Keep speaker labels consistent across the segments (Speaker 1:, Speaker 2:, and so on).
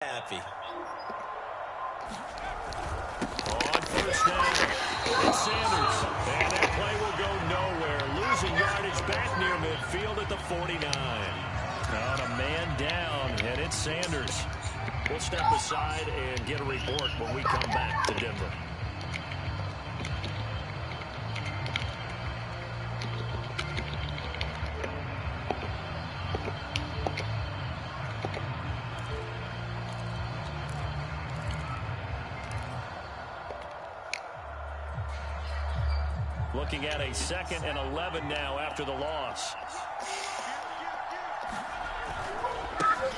Speaker 1: happy.
Speaker 2: On first down, it's Sanders. And that play will go nowhere. Losing yardage back near midfield at the 49. On a man down, and it's Sanders. We'll step aside and get a report when we come back to Denver. Looking at a 2nd and 11 now after the loss.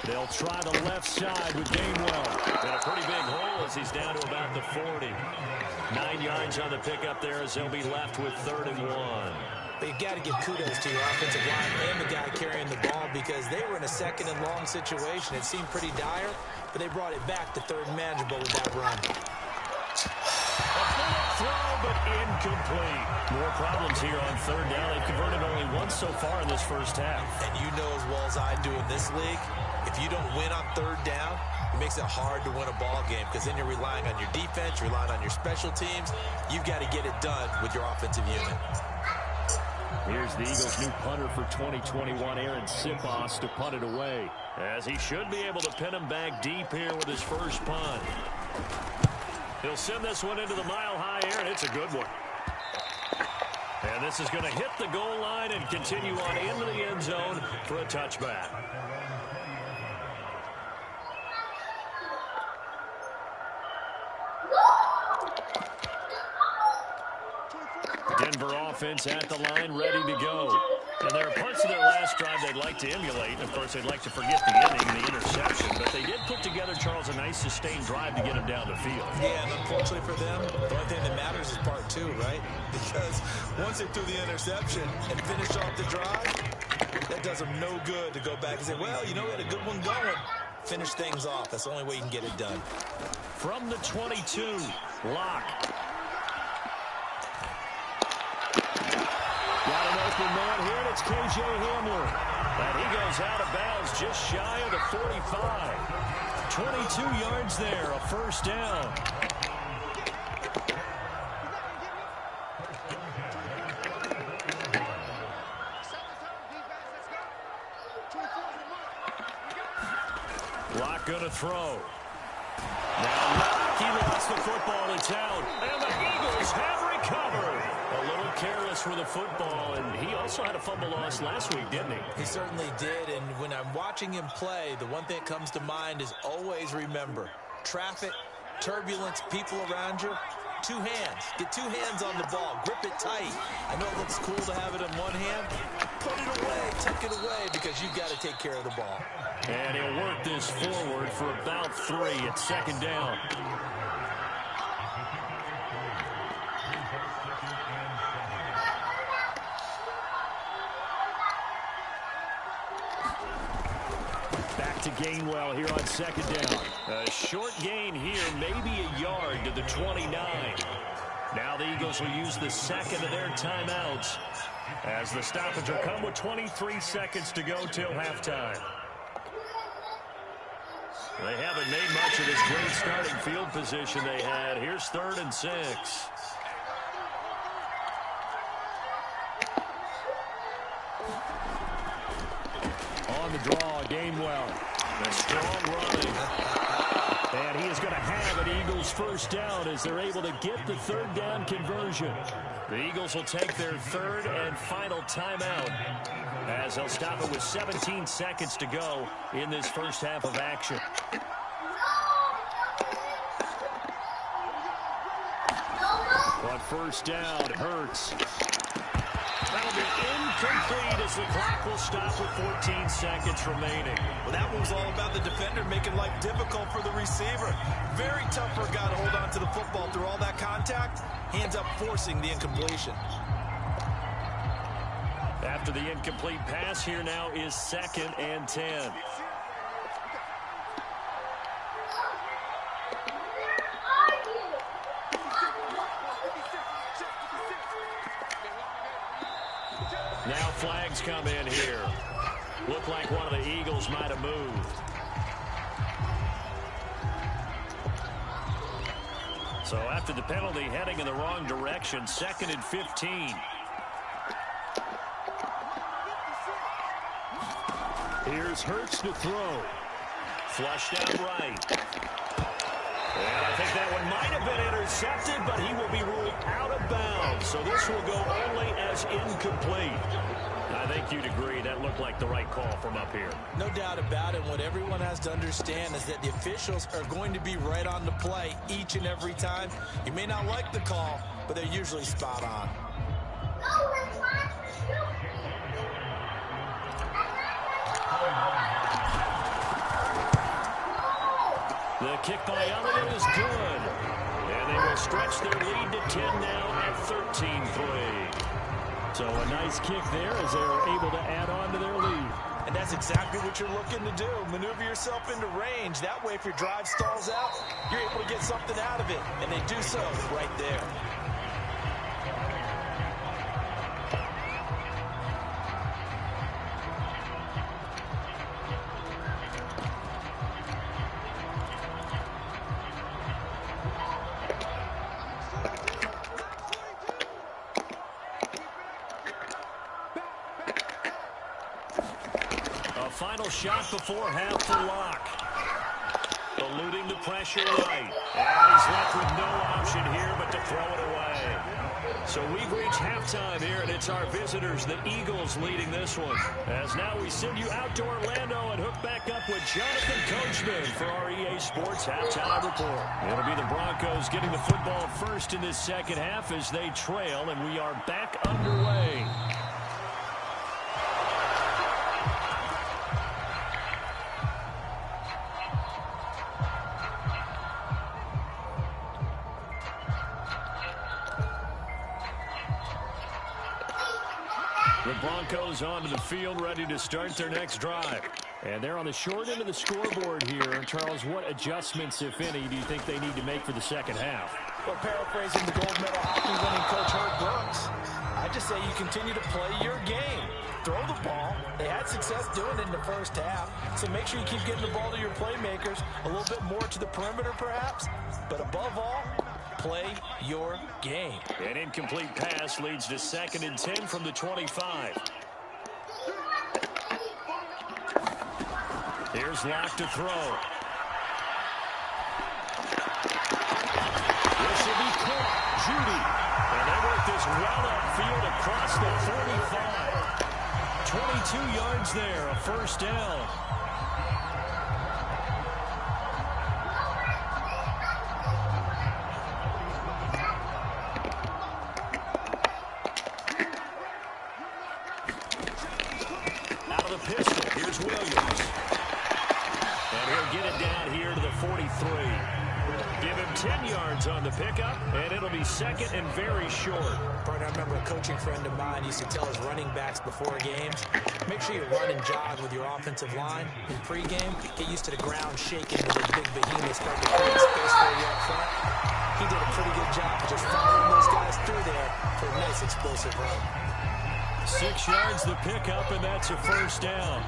Speaker 2: They'll try the left side with Gainwell. And a pretty big hole as he's down to about the 40. 9 yards on the pickup there as they'll be left with 3rd and 1.
Speaker 1: But you've got to give kudos to your offensive line and the guy carrying the ball because they were in a 2nd and long situation. It seemed pretty dire, but they brought it back to 3rd and manageable with that run.
Speaker 2: Throw, but incomplete. More problems here on 3rd down. They've converted only once so far in this first half.
Speaker 1: And you know as well as I do in this league, if you don't win on 3rd down, it makes it hard to win a ball game because then you're relying on your defense, you're relying on your special teams. You've got to get it done with your offensive unit.
Speaker 2: Here's the Eagles' new punter for 2021, Aaron Sipos, to punt it away, as he should be able to pin him back deep here with his first punt. He'll send this one into the mile-high air, and it's a good one. And this is going to hit the goal line and continue on into the end zone for a touchback. Denver offense at the line, ready to go. And there are parts of their last drive they'd like to emulate. And of course, they'd like to forget the inning and the interception. But they did put together, Charles, a nice sustained drive to get him down the field.
Speaker 1: Yeah, and unfortunately for them, the only thing that matters is part 2, right? Because once they threw the interception and finished off the drive, that does them no good to go back and say, well, you know, we had a good one going. Finish things off. That's the only way you can get it done.
Speaker 2: From the 22, Locke. Got an open man here, and it's K.J. Hamler. And he goes out of bounds just shy of the 45. 22 yards there, a first down. Locke going to throw. Now Locke, he lost the football. It's out. And the Eagles have recovered. A little careless with the football, and he also had a fumble loss last week, didn't he?
Speaker 1: He certainly did, and when I'm watching him play, the one thing that comes to mind is always remember, traffic, turbulence, people around you, 2 hands. Get 2 hands on the ball. Grip it tight. I know it looks cool to have it in one hand. Put it away, tuck it away, because you've got to take care of the ball.
Speaker 2: And he'll work this forward for about 3 at 2nd down. Back to Gainwell here on 2nd down. A short gain here, maybe a yard to the 29. Now the Eagles will use the 2nd of their timeouts as the stoppage will come with 23 seconds to go till halftime. They haven't made much of this great starting field position they had. Here's 3rd and 6. On the draw, Gainwell. A strong running. And he is going to have an Eagles first down as they're able to get the 3rd down conversion. The Eagles will take their 3rd and final timeout as they'll stop it with 17 seconds to go in this first half of action. On first down, Hurts. That'll be incomplete as the clock will stop with 14 seconds remaining.
Speaker 1: Well, that one was all about the defender making life difficult for the receiver. Very tough for a guy to hold on to the football through all that contact. Hands up, forcing the incompletion.
Speaker 2: After the incomplete pass, here now is 2nd and 10. Now flags come in here. Looked like one of the Eagles might have moved. So after the penalty, heading in the wrong direction, 2nd and 15. Here's Hurts to throw. Flushed out right. And I think that one might have been intercepted, but he will be ruled out of bounds. So this will go only as incomplete. I think you'd agree that looked like the right call from up here.
Speaker 1: No doubt about it. What everyone has to understand is that the officials are going to be right on the play each and every time. You may not like the call, but they're usually spot on.
Speaker 2: The kick by Elliott is good. And they will stretch their lead to 10 now at 13-3. So a nice kick there as they are able to add on to their lead.
Speaker 1: And that's exactly what you're looking to do. Maneuver yourself into range. That way, if your drive stalls out, you're able to get something out of it. And they do so right there.
Speaker 2: Final shot before half for Locke. Eluding the pressure right. And he's left with no option here but to throw it away. So we've reached halftime here, and it's our visitors, the Eagles, leading this one. As now we send you out to Orlando and hook back up with Jonathan Coachman for our EA Sports Halftime Report. It'll be the Broncos getting the football first in this second half as they trail, and we are back underway. The Broncos onto the field, ready to start their next drive. And they're on the short end of the scoreboard here. And Charles, what adjustments, if any, do you think they need to make for the second half?
Speaker 1: Well, paraphrasing the gold medal hockey winning coach Herb Brooks, I just say you continue to play your game. Throw the ball. They had success doing it in the first half. So make sure you keep getting the ball to your playmakers, a little bit more to the perimeter perhaps. But above all, play your game.
Speaker 2: An incomplete pass leads to 2nd and 10 from the 25. Here's Locke to throw. This will be caught. Judy. And they work this well upfield across the 45. 22 yards there, a first down. Pistol. Here's Williams. And he'll get it down here to the 43. Give him 10 yards on the pickup, and it'll be 2nd and very short.
Speaker 1: Partner, I remember a coaching friend of mine used to tell his running backs before games, make sure you run and jog with your offensive line in pregame. Get used to the ground shaking when the big behemoths start to create space for you up front. He did a pretty good job of just following those guys through there for a nice explosive run.
Speaker 2: 6 yards the pickup, and that's a first down.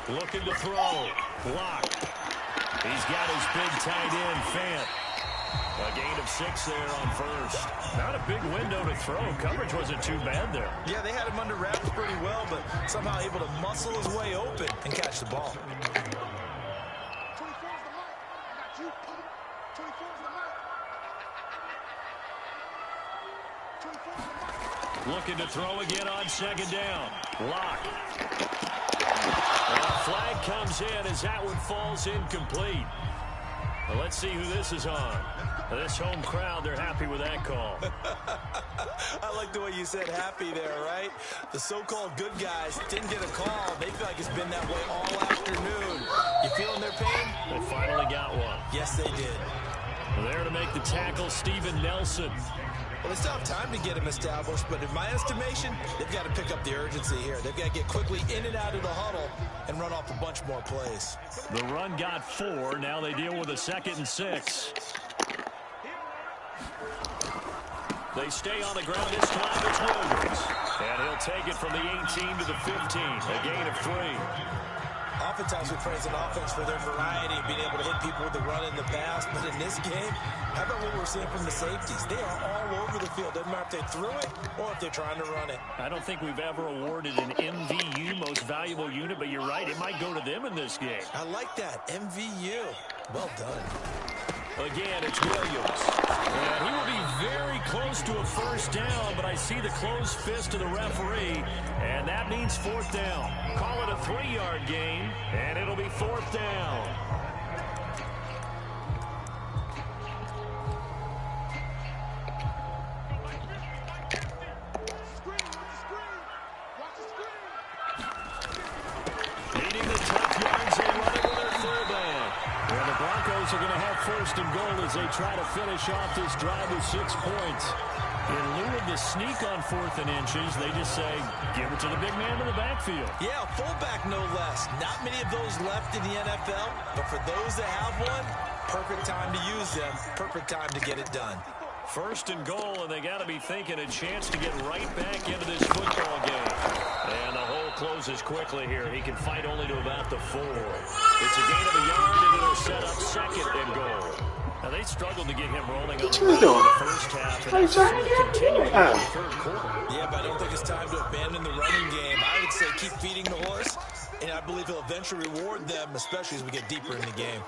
Speaker 2: Looking to throw. Blocked. He's got his big tight end, Fant. A gain of 6 there on first. Not a big window to throw. Coverage wasn't too bad there.
Speaker 1: Yeah, they had him under wraps pretty well, but somehow able to muscle his way open and catch the ball.
Speaker 3: 24's the mark. I got you. 24's the mark.
Speaker 2: Looking to throw again on 2nd down. Locke. And a flag comes in as that one falls incomplete. Well, let's see who this is on. This home crowd, they're happy with that call.
Speaker 1: I like the way you said happy there, right? The so-called good guys didn't get a call. They feel like it's been that way all afternoon. You feeling their pain?
Speaker 2: They finally got one.
Speaker 1: Yes, they did.
Speaker 2: There to make the tackle, Steven Nelson.
Speaker 1: Well, they still have time to get him established, but in my estimation, they've got to pick up the urgency here. They've got to get quickly in and out of the huddle and run off a bunch more plays.
Speaker 2: The run got 4. Now they deal with a 2nd and 6. They stay on the ground this time. It's Williams. And he'll take it from the 18 to the 15. A gain of 3.
Speaker 1: Oftentimes we praise an offense for their variety of being able to hit people with the run in the pass. But in this game, how about what we're seeing from the safeties? They are all over the field. Doesn't matter if they threw it or if they're trying to run it.
Speaker 2: I don't think we've ever awarded an MVU, most valuable unit, but you're right. It might go to them in this game.
Speaker 1: I like that. MVU. Well done.
Speaker 2: Again, it's Williams. And he will be very close to a first down, but I see the closed fist of the referee, and that means 4th down. Call it a 3-yard gain, and it'll be 4th down. Needing the tough yards, they run it with their fullback. And the Broncos are going to have 1st and goal as they try to finish off this drive with 6 points. In lieu of the sneak on 4th and inches, they just say, give it to the big man in the backfield.
Speaker 1: Yeah, fullback no less. Not many of those left in the NFL, but for those that have one, perfect time to use them, perfect time to get it done.
Speaker 2: 1st and goal, and they got to be thinking a chance to get right back into this football game. And the hole closes quickly here. He can fight only to about the 4. It's a gain of a yard, and it'll set up 2nd and goal. Now, they struggled to get him rolling on the ground in the first half, and that's sort of continuing in the 3rd quarter.
Speaker 1: Yeah, but I don't think it's time to abandon the running game. I would say keep feeding the horse, and I believe he'll eventually reward them, especially as we get deeper in the game.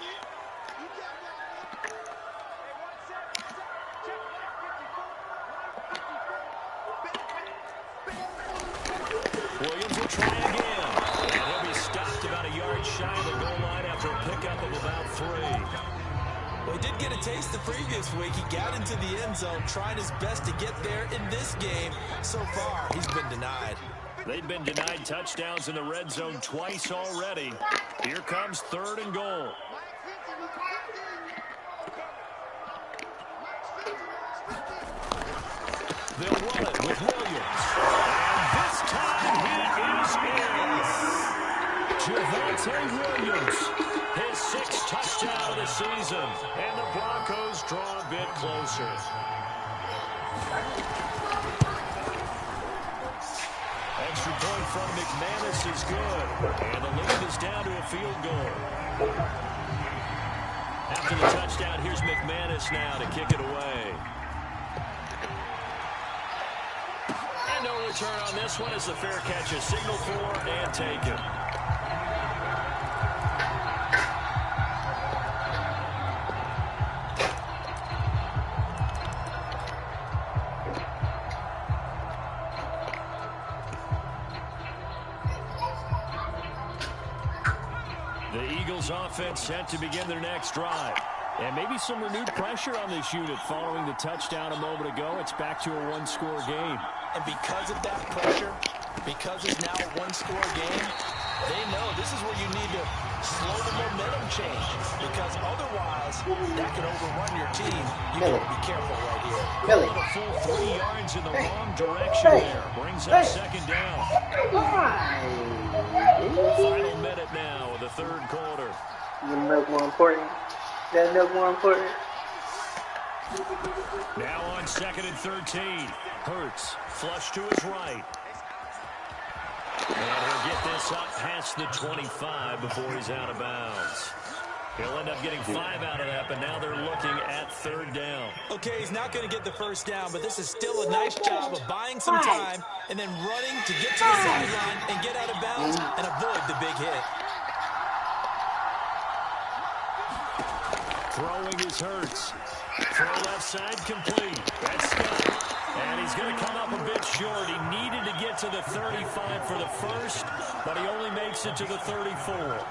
Speaker 2: Williams will try again. And he'll be stopped about a yard shy of the goal line after a pickup of about 3.
Speaker 1: Well, he did get a taste the previous week. He got into the end zone, trying his best to get there in this game. So far, he's been denied.
Speaker 2: They've been denied touchdowns in the red zone twice already. Here comes 3rd and goal. They'll run it with Williams. And this time he is in. Javonte Williams, his 6th touchdown of the season. And the Broncos draw a bit closer. Extra point from McManus is good. And the lead is down to a field goal. After the touchdown, here's McManus now to kick it away. And no return on this one as the fair catch is signaled for and taken. The Eagles offense set to begin their next drive. And maybe some renewed pressure on this unit following the touchdown a moment ago. It's back to a 1-score game.
Speaker 1: And because of that pressure, because it's now a 1-score game, they know this is where you need to slow the momentum change. Because otherwise, that could overrun your team. You got to be careful right here.
Speaker 2: Going a full 3 yards in the wrong direction there. Brings up 2nd down. Final minute now of the 3rd quarter.
Speaker 4: You milk more important. That milk more important.
Speaker 2: Now on 2nd and 13. Hurts, flush to his right. And he'll get this up past the 25 before he's out of bounds. He'll end up getting 5 out of that, but now they're looking at 3rd down.
Speaker 1: Okay, he's not going to get the first down, but this is still a nice job of buying some time and then running to get to the sideline and get out of bounds and avoid the big hit.
Speaker 2: Throwing is Hurts. Throw left side complete. That's Scott. And he's going to come up a bit short. He needed to get to the 35 for the first, but he only makes it to the 34.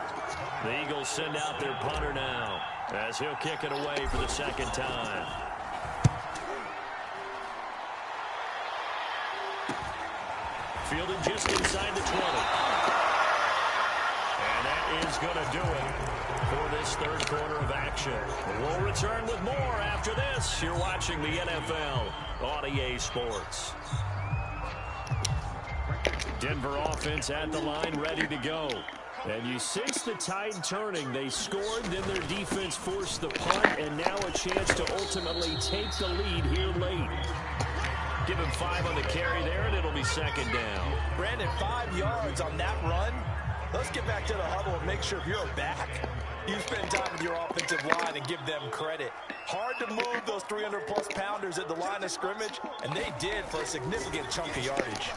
Speaker 2: The Eagles send out their punter now as he'll kick it away for the 2nd time. Fielded just inside the 20. And that is going to do it for this third quarter of action. We'll return with more after this. You're watching the NFL on EA Sports. Denver offense at the line, ready to go. And you sense the tide turning. They scored, then their defense forced the punt, and now a chance to ultimately take the lead here late. Give him 5 on the carry there, and it'll be second down.
Speaker 1: Brandon, 5 yards on that run. Let's get back to the huddle and make sure if you're a back, you spend time with your offensive line and give them credit. Hard to move those 300-plus pounders at the line of scrimmage, and they did for a significant chunk of yardage.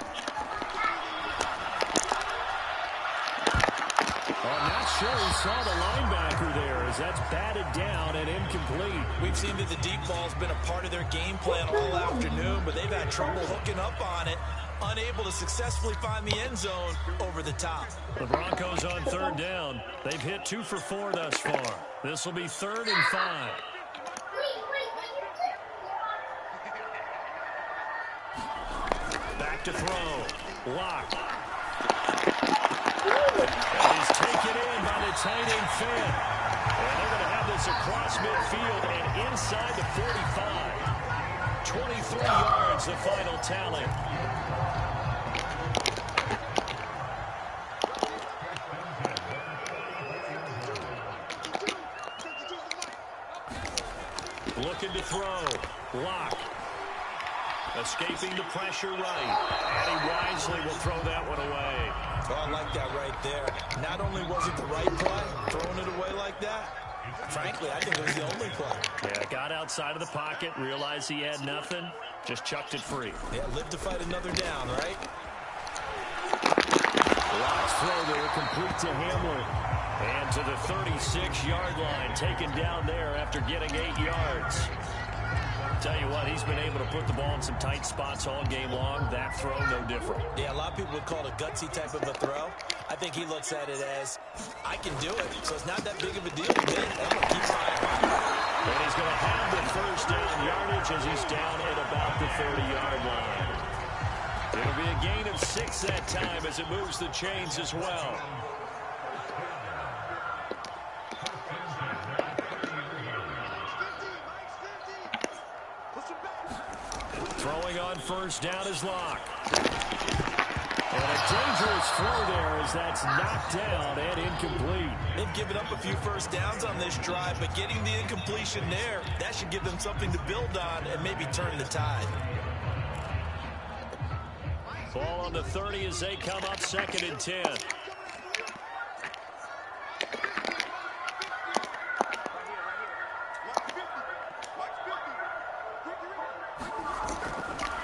Speaker 2: I'm not sure he saw the linebacker there as that's batted down and incomplete.
Speaker 1: We've seen that the deep ball's been a part of their game plan all afternoon, but they've had trouble hooking up on it, unable to successfully find the end zone over the top.
Speaker 2: The Broncos on third down. They've hit 2 for 4 thus far. This will be 3rd and 5. Back to throw. Lock. And he's taken in by the tight end Finn. And they're going to have this across midfield and inside the 45. 23 yards, the final tally. Looking to throw. Lock. Escaping the pressure right. And he wisely will throw that one away.
Speaker 1: Oh, I like that right there. Not only was it the right play, throwing it away like that, frankly, I think it was the only play.
Speaker 2: Yeah, got outside of the pocket, realized he had nothing, just chucked it free.
Speaker 1: Yeah, live to fight another down, right?
Speaker 2: Lock's throw there, complete to Hamler. And to the 36-yard line, taken down there after getting 8 yards. Tell you what, he's been able to put the ball in some tight spots all game long. That throw, no different.
Speaker 1: Yeah, a lot of people would call it a gutsy type of a throw. I think he looks at it as, I can do it, so it's not that big of a deal to me. I'm going to keep trying.
Speaker 2: And he's going to have the first down yardage as he's down at about the 30-yard line. It'll be a gain of 6 that time as it moves the chains as well. Throwing on first down is Lock. And a dangerous throw there as that's knocked down and incomplete.
Speaker 1: They've given up a few first downs on this drive, but getting the incompletion there, that should give them something to build on and maybe turn the tide.
Speaker 2: Ball on the 30 as they come up 2nd and 10.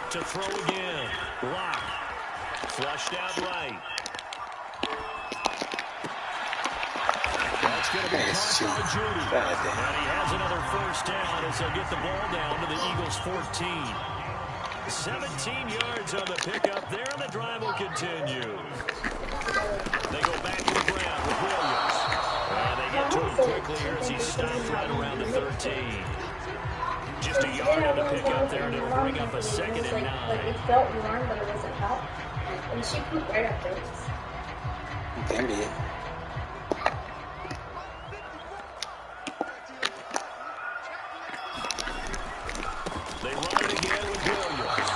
Speaker 2: To throw again. Lock. Flushed out right. That's going to be caught by Judy. And he has another first down as they'll get the ball down to the Eagles 14. 17 yards on the pickup there, and the drive will continue. They go back to the ground with Williams. And they get to him quickly here as he's stopped right around the 13. Just a yard on the pickup there, and it'll bring up a 2nd and 9.
Speaker 5: Like it felt warm, but it wasn't hot. And she pooped right afterwards.
Speaker 4: There it is.
Speaker 2: They run it again with Williams.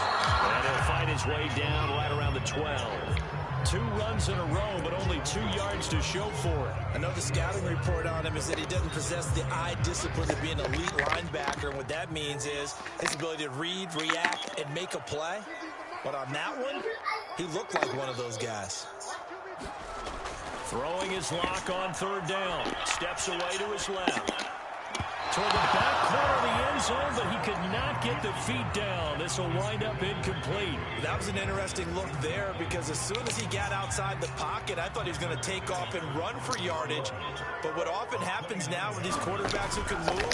Speaker 2: And he'll find his way down right around the 12. 2 runs in a row, but only 2 yards to show for it.
Speaker 1: I know the scouting report on him is that he doesn't possess the eye discipline to be an elite linebacker, and what that means is his ability to read, react, and make a play. But on that one, he looked like one of those guys.
Speaker 2: Throwing his Lock on third down. Steps away to his left. Toward the back corner of the end zone, but he could not get the feet down. This will wind up incomplete.
Speaker 1: That was an interesting look there because as soon as he got outside the pocket, I thought he was going to take off and run for yardage. But what often happens now with these quarterbacks who can move,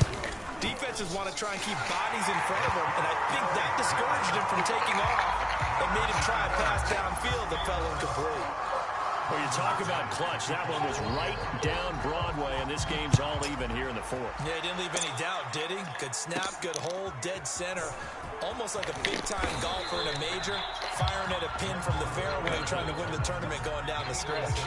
Speaker 1: defenses want to try and keep bodies in front of them, and I think that discouraged him from taking off and made him try a pass downfield that fell incomplete.
Speaker 2: Well, you talk about clutch. That one was right down Broadway, and this game's all even here in the 4th.
Speaker 1: Yeah, he didn't leave any doubt, did he? Good snap, good hold, dead center. Almost like a big-time golfer in a major, firing at a pin from the fairway, trying to win the tournament going down the stretch.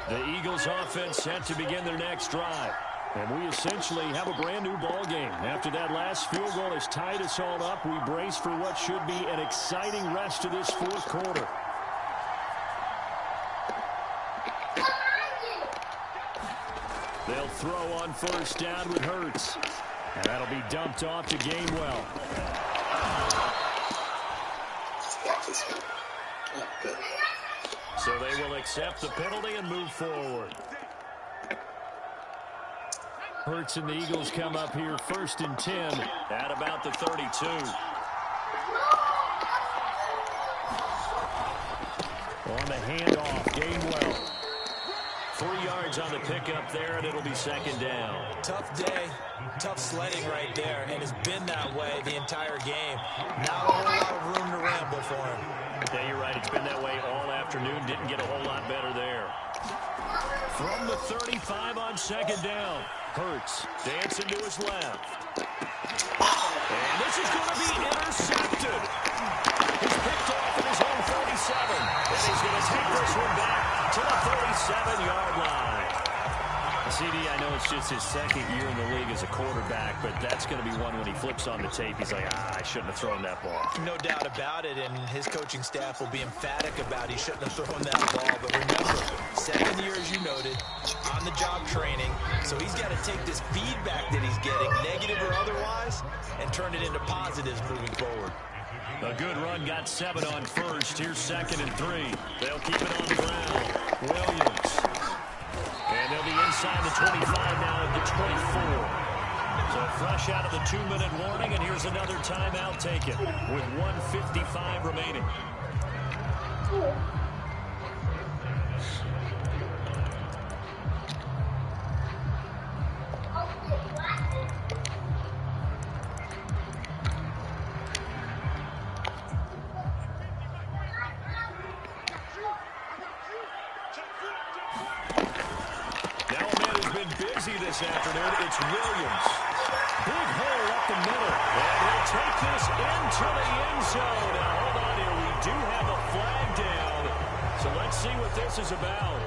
Speaker 2: The Eagles offense set to begin their next drive. And we essentially have a brand new ball game. After that last field goal has tied us all up, we brace for what should be an exciting rest of this fourth quarter. They'll throw on first down with Hurts. And that'll be dumped off to Gainwell. So they will accept the penalty and move forward. Hurts and the Eagles come up here first and 10 at about the 32. On the handoff, Gainwell. 3 yards on the pickup there, and it'll be second down.
Speaker 1: Tough day, tough sledding right there, and it's been that way the entire game. Not a whole lot of room to ramble for him.
Speaker 2: Yeah, you're right. It's been that way all afternoon. Didn't get a whole lot better there. From the 35 on second down, Hurts dancing to his left. And this is going to be intercepted. He's picked off at his own 37. And he's going to take this one back to the 37-yard line. CD, I know it's just his second year in the league as a quarterback, but that's going to be one when he flips on the tape, he's like, I shouldn't have thrown that ball.
Speaker 1: No doubt about it, and his coaching staff will be emphatic about he shouldn't have thrown that ball. But remember, second year, as you noted, on-the-job training, so he's got to take this feedback that he's getting, negative or otherwise, and turn it into positives moving forward.
Speaker 2: A good run, got 7 on first. Here's second and 3. They'll keep it on the ground. Williams. And they'll be inside the 25 now at the 24. So fresh out of the 2-minute warning, and here's another timeout taken with 1:55 remaining. This afternoon, it's Williams. Big hole up the middle. And he'll take this into the end zone. Now, hold on here. We do have a flag down. So let's see what this is about.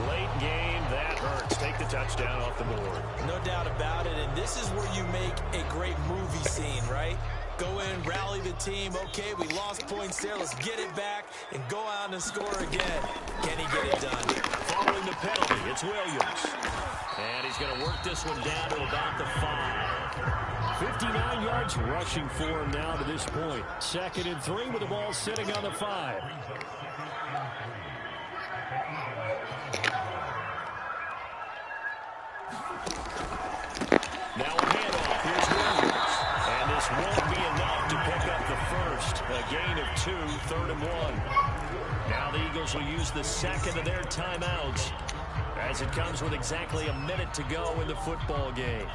Speaker 2: Late game, that hurts. Take the touchdown off the board.
Speaker 1: No doubt about it, and this is where you make a great movie scene, right? Go in, rally the team. Okay, we lost points there. Let's get it back and go out and score again. Can he get it done?
Speaker 2: Following the penalty, it's Williams. And he's going to work this one down to about the 5. 59 yards rushing for him now to this point. Second and 3 with the ball sitting on the 5. Now a handoff. Here's Williams. And this won't be enough to pick up the first. A gain of 2, 3rd and 1. Now the Eagles will use the second of their timeouts as it comes with exactly a minute to go in the football game.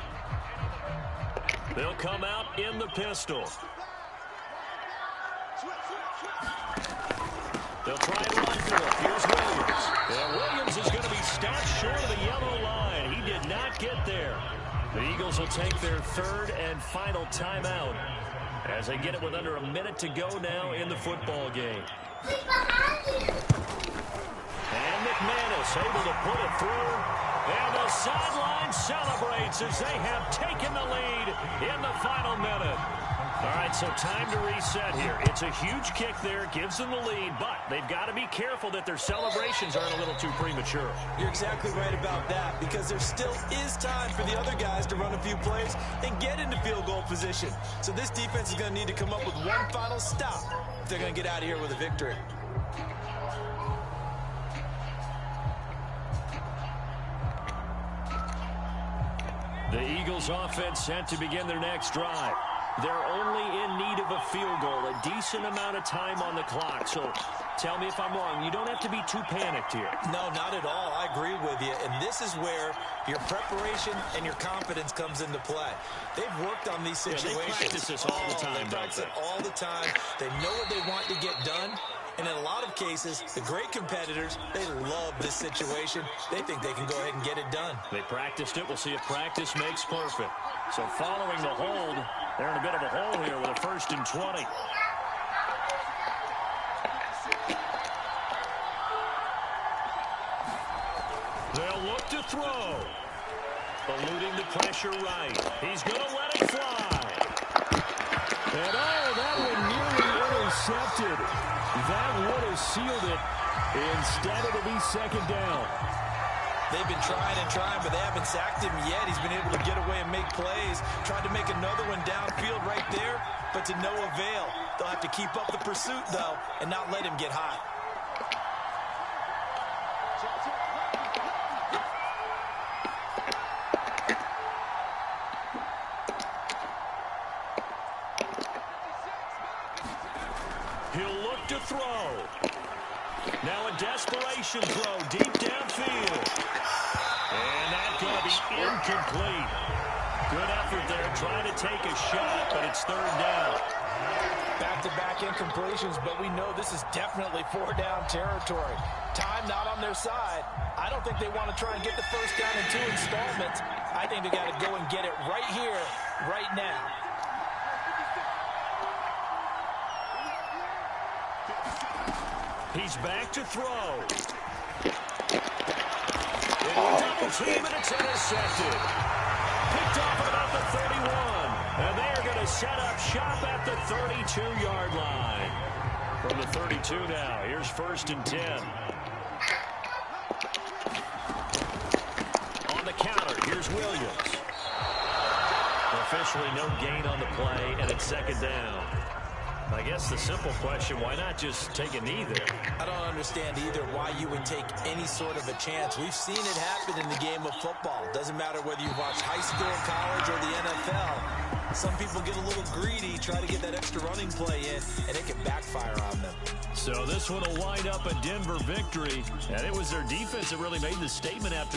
Speaker 2: They'll come out in the pistol. They'll try and run for it. Here's Williams. And Williams is going to be stopped short of the yellow line. He did not get there. The Eagles will take their 3rd and final timeout as they get it with under a minute to go now in the football game. And McManus able to put it through. And the sideline celebrates as they have taken the lead in the final minute. All right, so time to reset here. It's a huge kick there, gives them the lead, but they've got to be careful that their celebrations aren't a little too premature.
Speaker 1: You're exactly right about that, because there still is time for the other guys to run a few plays and get into field goal position. So this defense is going to need to come up with one final stop if they're going to get out of here with a victory.
Speaker 2: The Eagles offense set to begin their next drive. They're only in need of a field goal, a decent amount of time on the clock. So tell me if I'm wrong. You don't have to be too panicked here.
Speaker 1: No, not at all. I agree with you. And this is where your preparation and your confidence comes into play. They've worked on these situations.
Speaker 2: Yeah, they practice this all the time.
Speaker 1: They practice it all the time. They know what they want to get done. And in a lot of cases, the great competitors, they love this situation. They think they can go ahead and get it done.
Speaker 2: They practiced it. We'll see if practice makes perfect. So following the hold, they're in a bit of a hole here with a 1st and 20. to throw. Eluding the pressure right. He's going to let it fly. And that one nearly intercepted. That would have sealed it. Instead, it'll be second down.
Speaker 1: They've been trying and trying, but they haven't sacked him yet. He's been able to get away and make plays. Tried to make another one downfield right there, but to no avail. They'll have to keep up the pursuit, though, and not let him get hot.
Speaker 2: He'll look to throw. Now a desperation throw deep downfield. And that's going to be incomplete. Good effort there trying to take a shot, but it's third down.
Speaker 1: Back-to-back incompletions, but we know this is definitely four-down territory. Time not on their side. I don't think they want to try and get the first down in 2 installments. I think they got to go and get it right here, right now.
Speaker 2: He's back to throw. Double team, and it's intercepted. Picked off at about the 31. And they are going to set up shop at the 32-yard line. From the 32 now, here's 1st and 10. On the counter, here's Williams. Officially no gain on the play, and it's second down. I guess the simple question, why not just take a knee there?
Speaker 1: I don't understand either why you would take any sort of a chance. We've seen it happen in the game of football. Doesn't matter whether you watch high school, college, or the NFL. Some people get a little greedy, try to get that extra running play in, and it can backfire on them.
Speaker 2: So this one will wind up a Denver victory, and it was their defense that really made the statement after